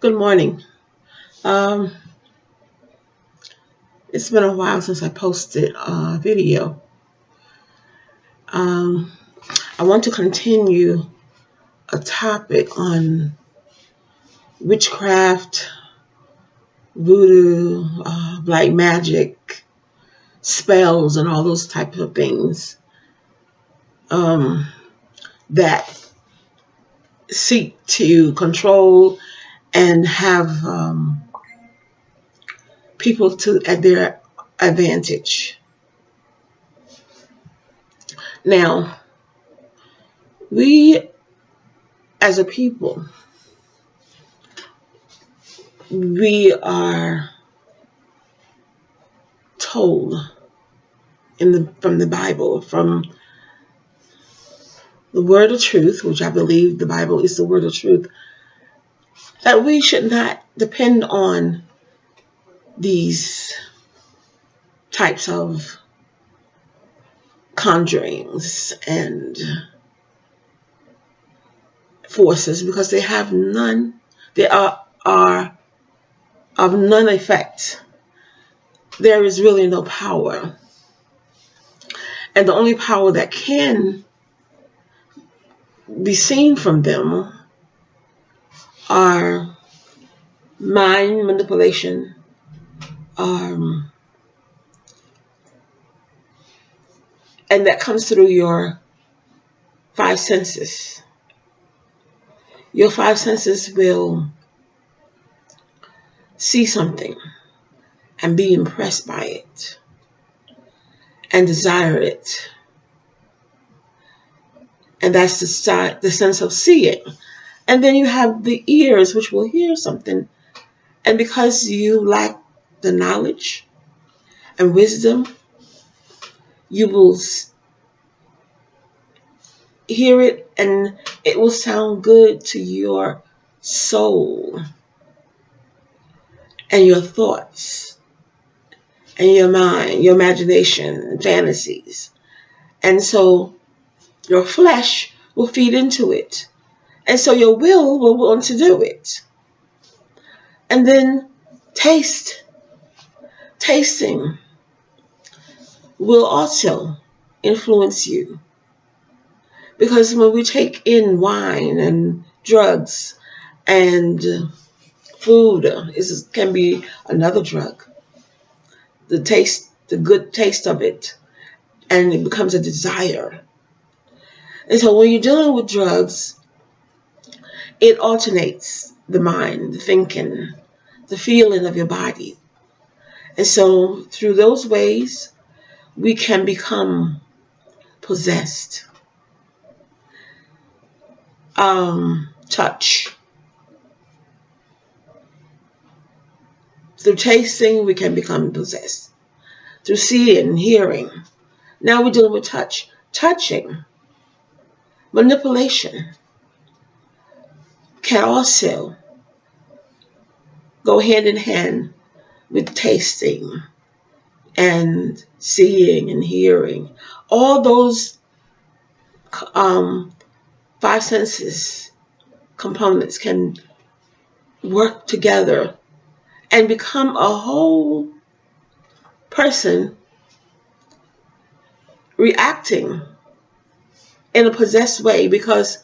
Good morning. Um, it's been a while since I posted a video. Um, I want to continue a topic on witchcraft, voodoo, black magic, spells, and all those types of things that seek to control and have people at their advantage. Now, we as a people, we are told from the Bible, from the word of truth, which I believe the Bible is the word of truth, that we should not depend on these types of conjurings and forces because they are of none effect. There is really no power. And the only power that can be seen from them are mind manipulation, and that comes through your five senses. Your five senses will see something and be impressed by it and desire it. And that's the sense of seeing. And then you have the ears, which will hear something. And because you lack the knowledge and wisdom, you will hear it and it will sound good to your soul and your thoughts and your mind, your imagination and fantasies. And so your flesh will feed into it. And so your will want to do it. And then tasting will also influence you. Because when we take in wine and drugs and food, can be another drug. The good taste of it, and it becomes a desire. And so when you're dealing with drugs, it alternates the mind, the thinking, the feeling of your body. And so through those ways, we can become possessed. Touch. Through tasting, we can become possessed. Through seeing and hearing. Now we're dealing with touch. Touching. Manipulation can also go hand in hand with tasting and seeing and hearing. All those five senses components can work together and become a whole person reacting in a possessed way, because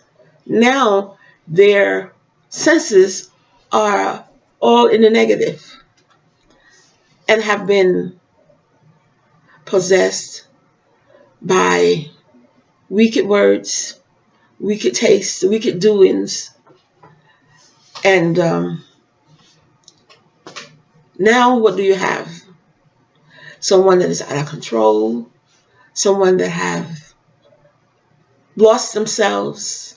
now their senses are all in the negative and have been possessed by wicked words, wicked tastes, wicked doings. And now what do you have? Someone that is out of control, someone that have lost themselves.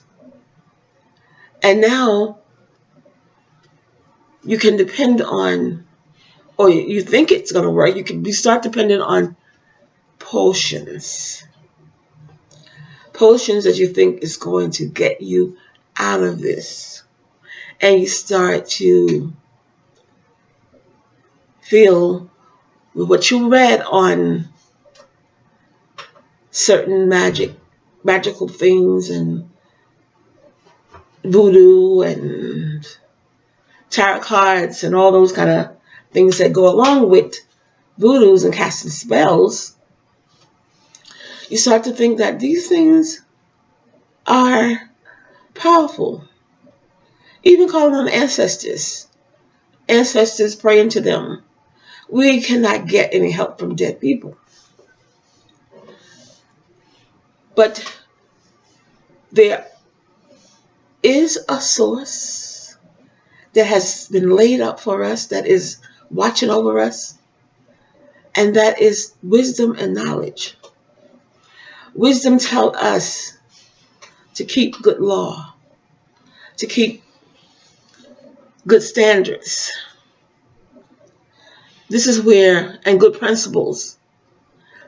And now you can depend on, or you think it's going to work, you start depending on potions. Potions that you think is going to get you out of this. And you start to feel what you read on certain magical things and voodoo and tarot cards and all those kind of things that go along with voodoos and casting spells, you start to think that these things are powerful. Even calling on ancestors praying to them. We cannot get any help from dead people. But there is a source that has been laid up for us, that is watching over us, and that is wisdom and knowledge. Wisdom tells us to keep good law, to keep good standards. This is where, and good principles,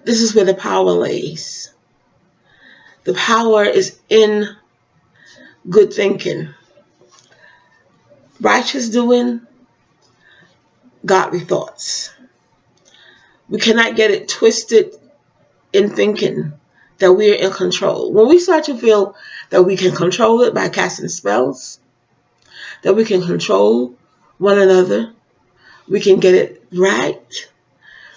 this is where the power lays. The power is in good thinking, righteous doing, godly thoughts. We cannot get it twisted in thinking that we are in control. When we start to feel that we can control it by casting spells, that we can control one another, we can get it right,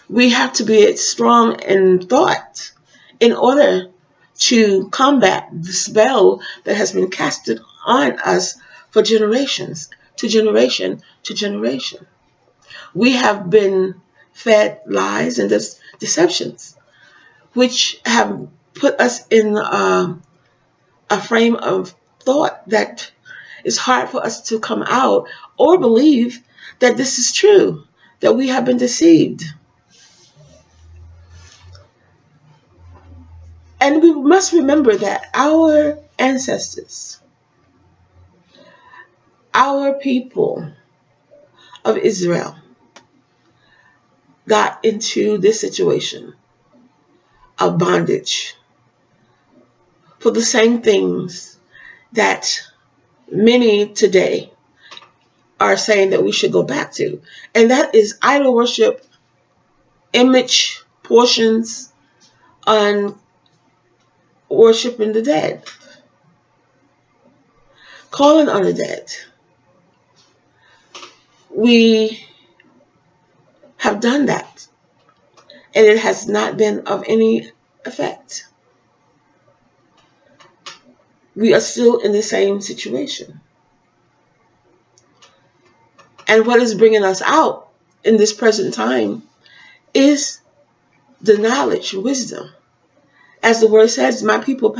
we have to be strong in thought in order to combat the spell that has been casted on us for generations, to generation to generation. We have been fed lies and deceptions, which have put us in a frame of thought that it's hard for us to come out or believe that this is true, that we have been deceived. And we must remember that our ancestors, our people of Israel, got into this situation of bondage for the same things that many today are saying that we should go back to. And that is idol worship, image portions, on worshiping the dead, calling on the dead. We have done that, and it has not been of any effect. We are still in the same situation. And what is bringing us out in this present time is the knowledge, wisdom. As the word says, my people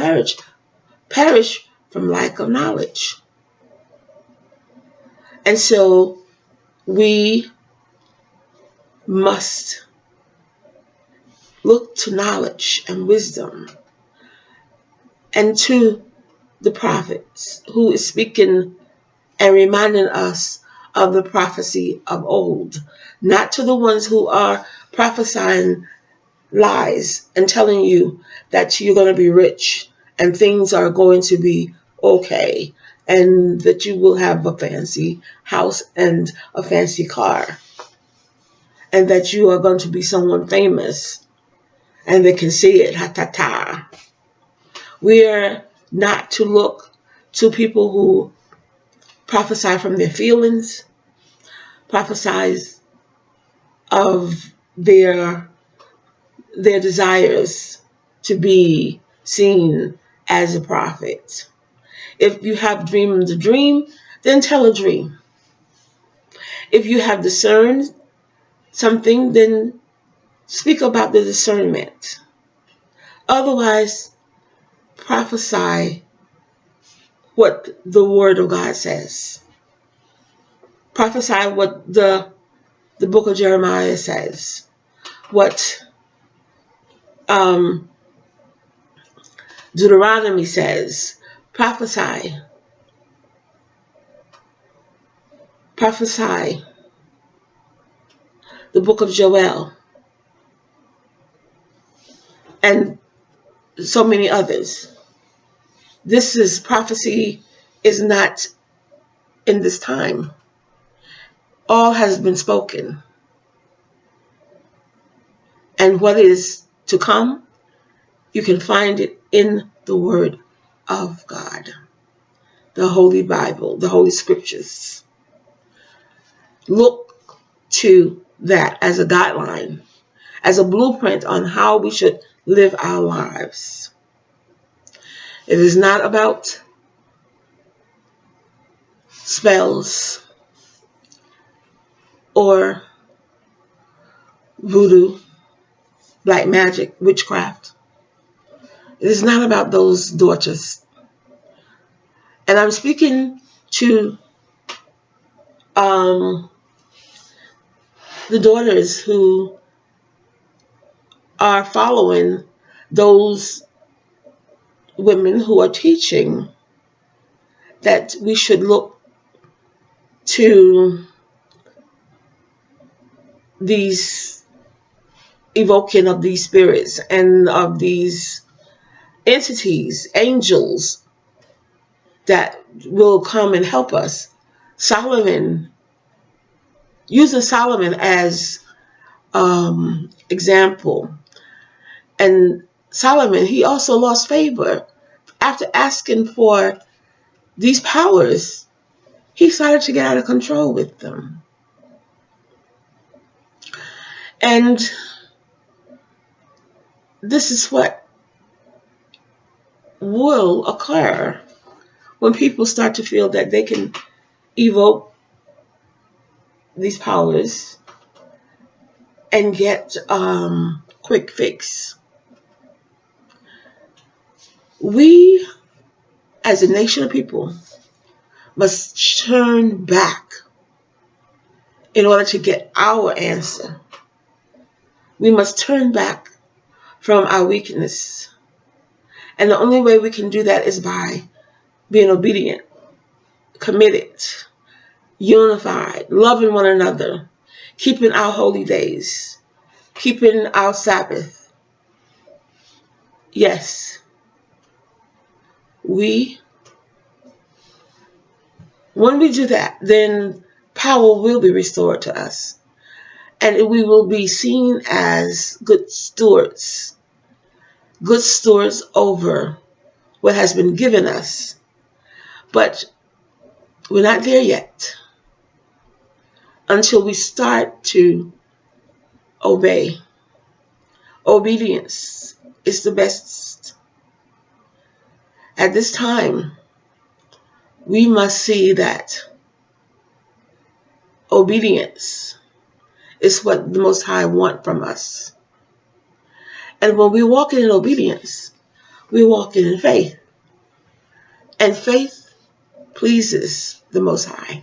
perish from lack of knowledge. And so we must look to knowledge and wisdom, and to the prophets who is speaking and reminding us of the prophecy of old, not to the ones who are prophesying lies and telling you that you're going to be rich and things are going to be okay and that you will have a fancy house and a fancy car and that you are going to be someone famous and they can see it, ha ta ta. We are not to look to people who prophesy from their feelings, prophesize of their desires to be seen as a prophet. If you have dreamed a dream, then tell a dream. If you have discerned something, then speak about the discernment. Otherwise, prophesy what the Word of God says. Prophesy what the book of Jeremiah says. What Deuteronomy says. Prophesy. Prophesy. The book of Joel. And so many others. This is prophecy is not in this time. All has been spoken. And what is to come, you can find it in the Word of God, the Holy Bible, the Holy Scriptures. look to that as a guideline, as a blueprint on how we should live our lives. It is not about spells or voodoo, black magic, witchcraft. It is not about those daughters. And I'm speaking to the daughters who are following those women who are teaching that we should look to these evoking of these spirits and of these entities, angels that will come and help us. Solomon, using Solomon as example. And Solomon, he also lost favor after asking for these powers. He started to get out of control with them. And this is what will occur when people start to feel that they can evoke these powers and get quick fix. We, as a nation of people, must turn back in order to get our answer. We must turn back from our weakness. And the only way we can do that is by being obedient, committed, unified, loving one another, keeping our holy days, keeping our Sabbath. Yes, when we do that, then power will be restored to us. And we will be seen as good stewards over what has been given us. But we're not there yet until we start to obey. Obedience is the best. At this time, we must see that obedience is what the Most High wants from us. And when we walk in obedience, we walk in faith. And faith pleases the Most High,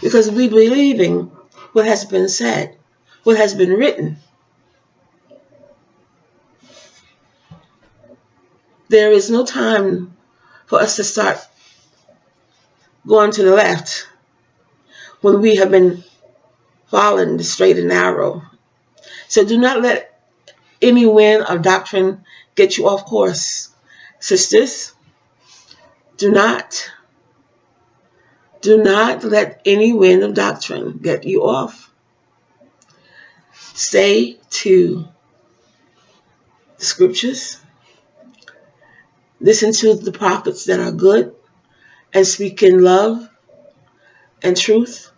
because we believe in what has been said, what has been written. There is no time for us to start going to the left when we have been following the straight and narrow. So do not let any wind of doctrine get you off course. Sisters, do not let any wind of doctrine get you off. Stay to the scriptures. Listen to the prophets that are good and speak in love and truth.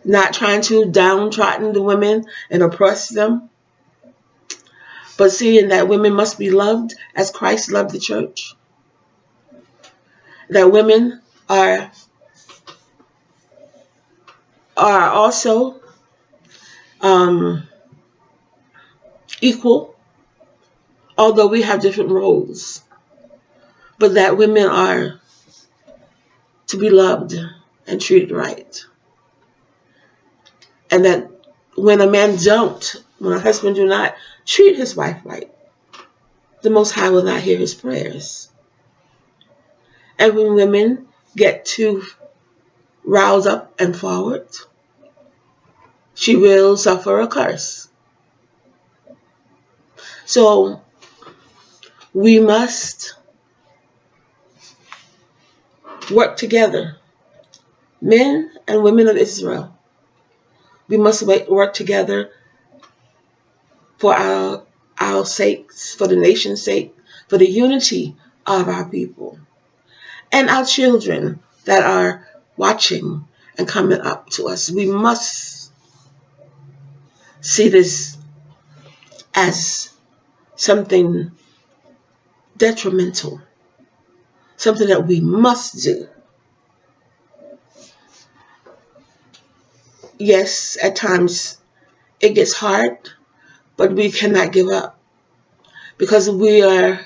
Not trying to downtrodden the women and oppress them, but seeing that women must be loved as Christ loved the church. That women are also equal, although we have different roles, but that women are to be loved and treated right. And that when a husband do not treat his wife right, the Most High will not hear his prayers. And when women get too roused up and forward, she will suffer a curse. So we must work together, men and women of Israel. We must work together for our sakes, for the nation's sake, for the unity of our people. And our children that are watching and coming up to us. We must see this as something detrimental, something that we must do. Yes, at times it gets hard, but we cannot give up because we are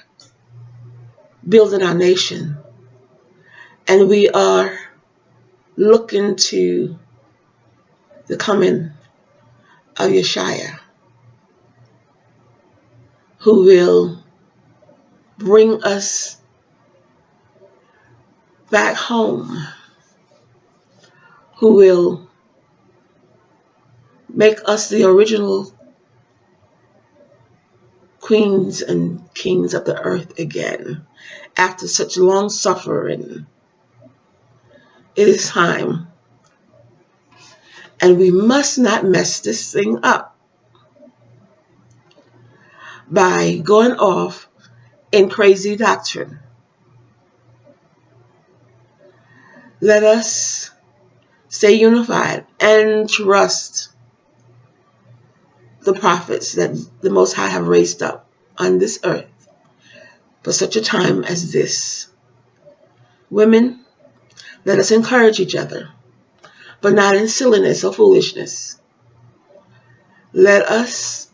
building our nation and we are looking to the coming of Yeshua, who will bring us back home, who will make us the original queens and kings of the earth again after such long suffering. It is time. And we must not mess this thing up by going off in crazy doctrine. Let us stay unified and trust the prophets that the Most High have raised up on this earth for such a time as this. Women, let us encourage each other, but not in silliness or foolishness. Let us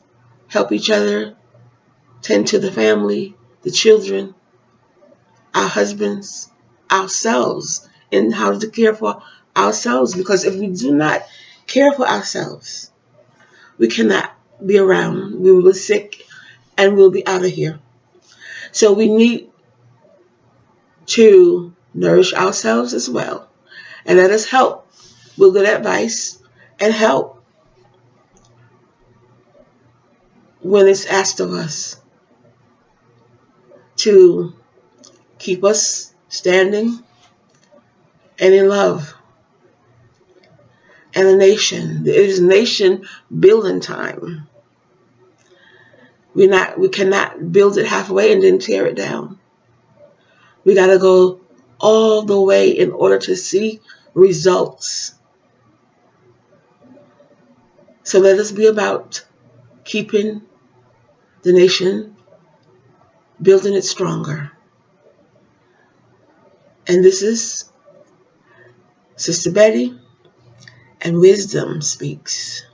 help each other tend to the family, the children, our husbands, ourselves, and how to care for ourselves. Because if we do not care for ourselves, we cannot be around. We will be sick and we'll be out of here. So we need to nourish ourselves as well. And let us help with good advice and help when it's asked of us to keep us standing and in love. And the nation, it is nation building time. We cannot build it halfway and then tear it down. We got to go all the way in order to see results. So let us be about keeping the nation, building it stronger. And this is Sister Betty, and Wisdom Speaks.